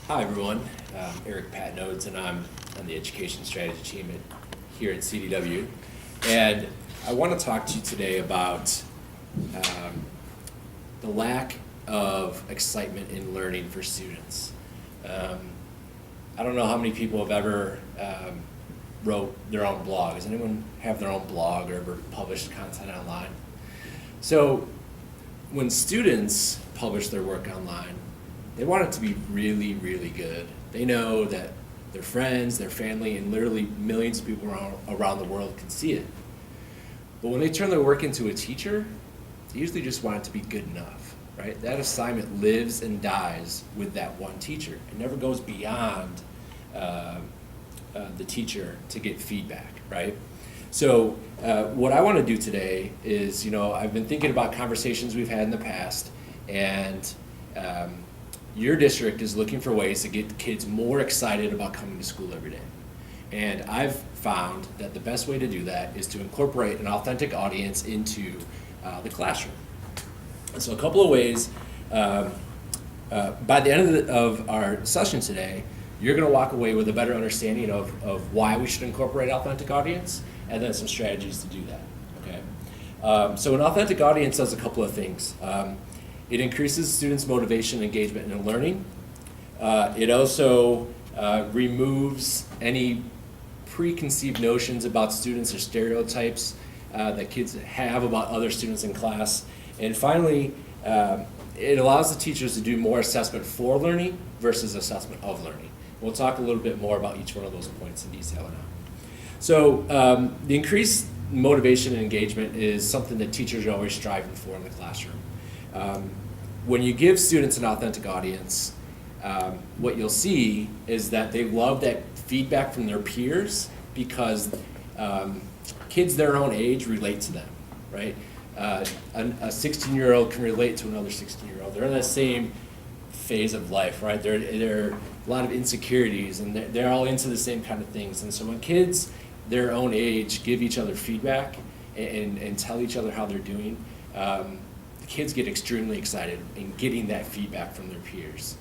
Hi everyone, I'm Eric Patnodes and I'm on the Education Strategy team here at CDW. And I want to talk to you today about the lack of excitement in learning for students. I don't know how many people have ever wrote their own blog. Does anyone have their own blog or ever published content online? So when students publish their work online, they want it to be really, really good. They know that their friends, their family, and literally millions of people around the world can see it. But when they turn their work into a teacher, they usually just want it to be good enough, right? That assignment lives and dies with that one teacher. It never goes beyond the teacher to get feedback, right? So what I want to do today is, I've been thinking about conversations we've had in the past, and your district is looking for ways to get kids more excited about coming to school every day. And I've found that the best way to do that is to incorporate an authentic audience into the classroom. And so a couple of ways, by the end of our session today, you're going to walk away with a better understanding of why we should incorporate authentic audience, and then some strategies to do that, okay? So an authentic audience does a couple of things. It increases students' motivation, engagement, and learning. It also removes any preconceived notions about students or stereotypes that kids have about other students in class. And finally, it allows the teachers to do more assessment for learning versus assessment of learning. We'll talk a little bit more about each one of those points in detail now. So the increased motivation and engagement is something that teachers are always striving for in the classroom. When you give students an authentic audience, what you'll see is that they love that feedback from their peers because kids their own age relate to them, right? A 16-year-old can relate to another 16-year-old. They're in the same phase of life, right? There are a lot of insecurities, and they're all into the same kind of things. And so when kids their own age give each other feedback and tell each other how they're doing, kids get extremely excited in getting that feedback from their peers.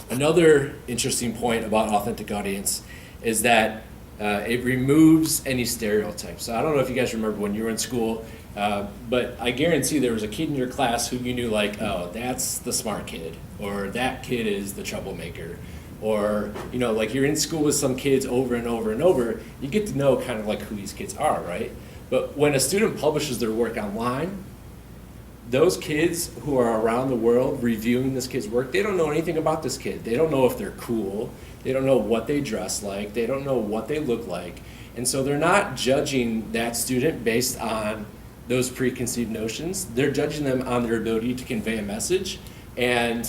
Another interesting point about authentic audience is that it removes any stereotypes. So I don't know if you guys remember when you were in school, but I guarantee there was a kid in your class who you knew like, oh, that's the smart kid, or that kid is the troublemaker. Or, like you're in school with some kids over and over and over, you get to know kind of like who these kids are, right? But when a student publishes their work online, those kids who are around the world reviewing this kid's work, they don't know anything about this kid. They don't know if they're cool. They don't know what they dress like. They don't know what they look like. And so they're not judging that student based on those preconceived notions. They're judging them on their ability to convey a message and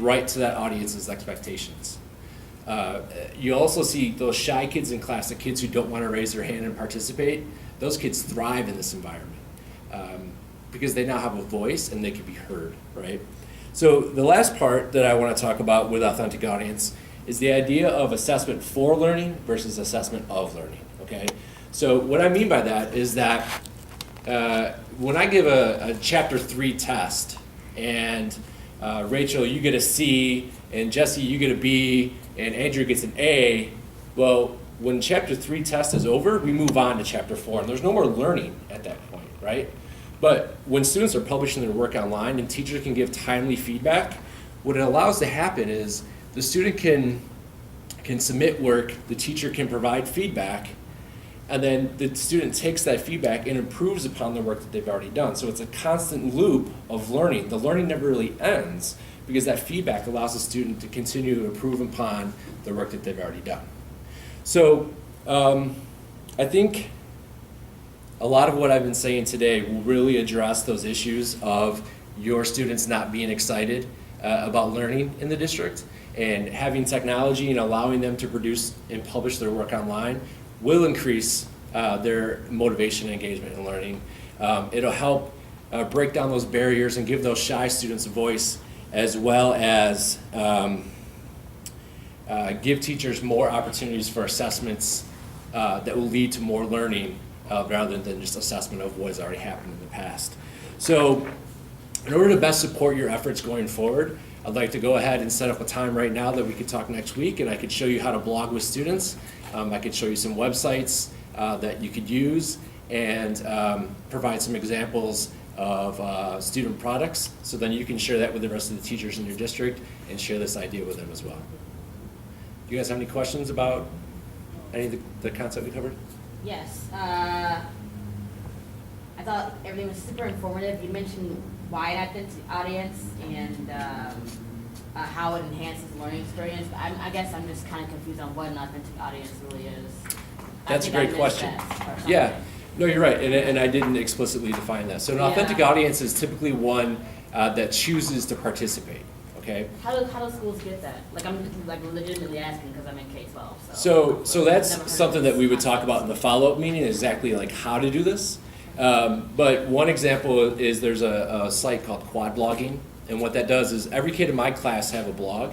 write to that audience's expectations. You also see those shy kids in class, the kids who don't want to raise their hand and participate. Those kids thrive in this environment. Because they now have a voice and they can be heard, right? So the last part that I want to talk about with authentic audience is the idea of assessment for learning versus assessment of learning, okay? So what I mean by that is that when I give a chapter 3 test and Rachel, you get a C, and Jesse, you get a B, and Andrew gets an A, well, when chapter 3 test is over, we move on to chapter 4, and there's no more learning at that point, right? But when students are publishing their work online and teachers can give timely feedback, what it allows to happen is the student can submit work, the teacher can provide feedback, and then the student takes that feedback and improves upon the work that they've already done. So it's a constant loop of learning. The learning never really ends because that feedback allows the student to continue to improve upon the work that they've already done. So I think a lot of what I've been saying today will really address those issues of your students not being excited about learning in the district, and having technology and allowing them to produce and publish their work online will increase their motivation, engagement, and learning. It'll help break down those barriers and give those shy students a voice, as well as give teachers more opportunities for assessments that will lead to more learning rather than just assessment of what has already happened in the past. So In order to best support your efforts going forward, I'd like to go ahead and set up a time right now that we could talk next week, and I could show you how to blog with students. I could show you some websites that you could use, and provide some examples of student products, so then you can share that with the rest of the teachers in your district and share this idea with them as well. Do you guys have any questions about any of the concept we covered? Yes. I thought everything was super informative. You mentioned why an authentic audience and how it enhances the learning experience. But I guess I'm just kind of confused on what an authentic audience really is. That's a great question. Yeah, no, you're right, and I didn't explicitly define that. So an authentic audience is typically one that chooses to participate. Okay. How do schools get that? Like, I'm legitimately asking because I'm in K-12. So that's something that we would talk about in the follow-up meeting, exactly like how to do this. But one example is there's a site called Quad Blogging, and what that does is every kid in my class have a blog,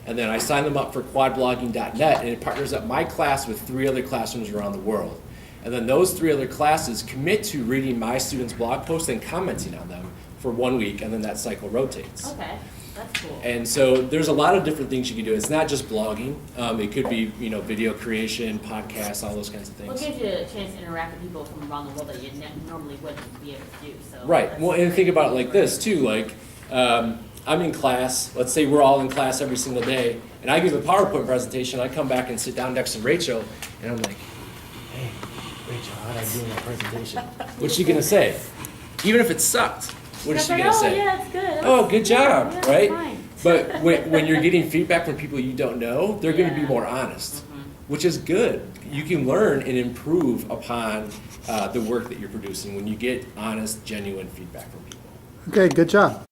and then I sign them up for quadblogging.net, and it partners up my class with 3 other classrooms around the world. And then those 3 other classes commit to reading my students' blog posts and commenting on them for 1 week, and then that cycle rotates. Okay. That's cool. And so there's a lot of different things you can do. It's not just blogging. It could be, video creation, podcasts, all those kinds of things. Well, it gives you a chance to interact with people from around the world that you normally wouldn't be able to do. So right. Well, and think about it like this too. Like, I'm in class. Let's say we're all in class every single day, and I give a PowerPoint presentation. I come back and sit down next to Rachel, and I'm like, "Hey, Rachel, how did I do in my presentation?" What's she gonna say? Even if it sucked. What is she going to say? Yeah, it's good. Oh, good job, yeah, right? Fine. But when you're getting feedback from people you don't know, they're going to be more honest, which is good. You can learn and improve upon the work that you're producing when you get honest, genuine feedback from people. Okay, good job.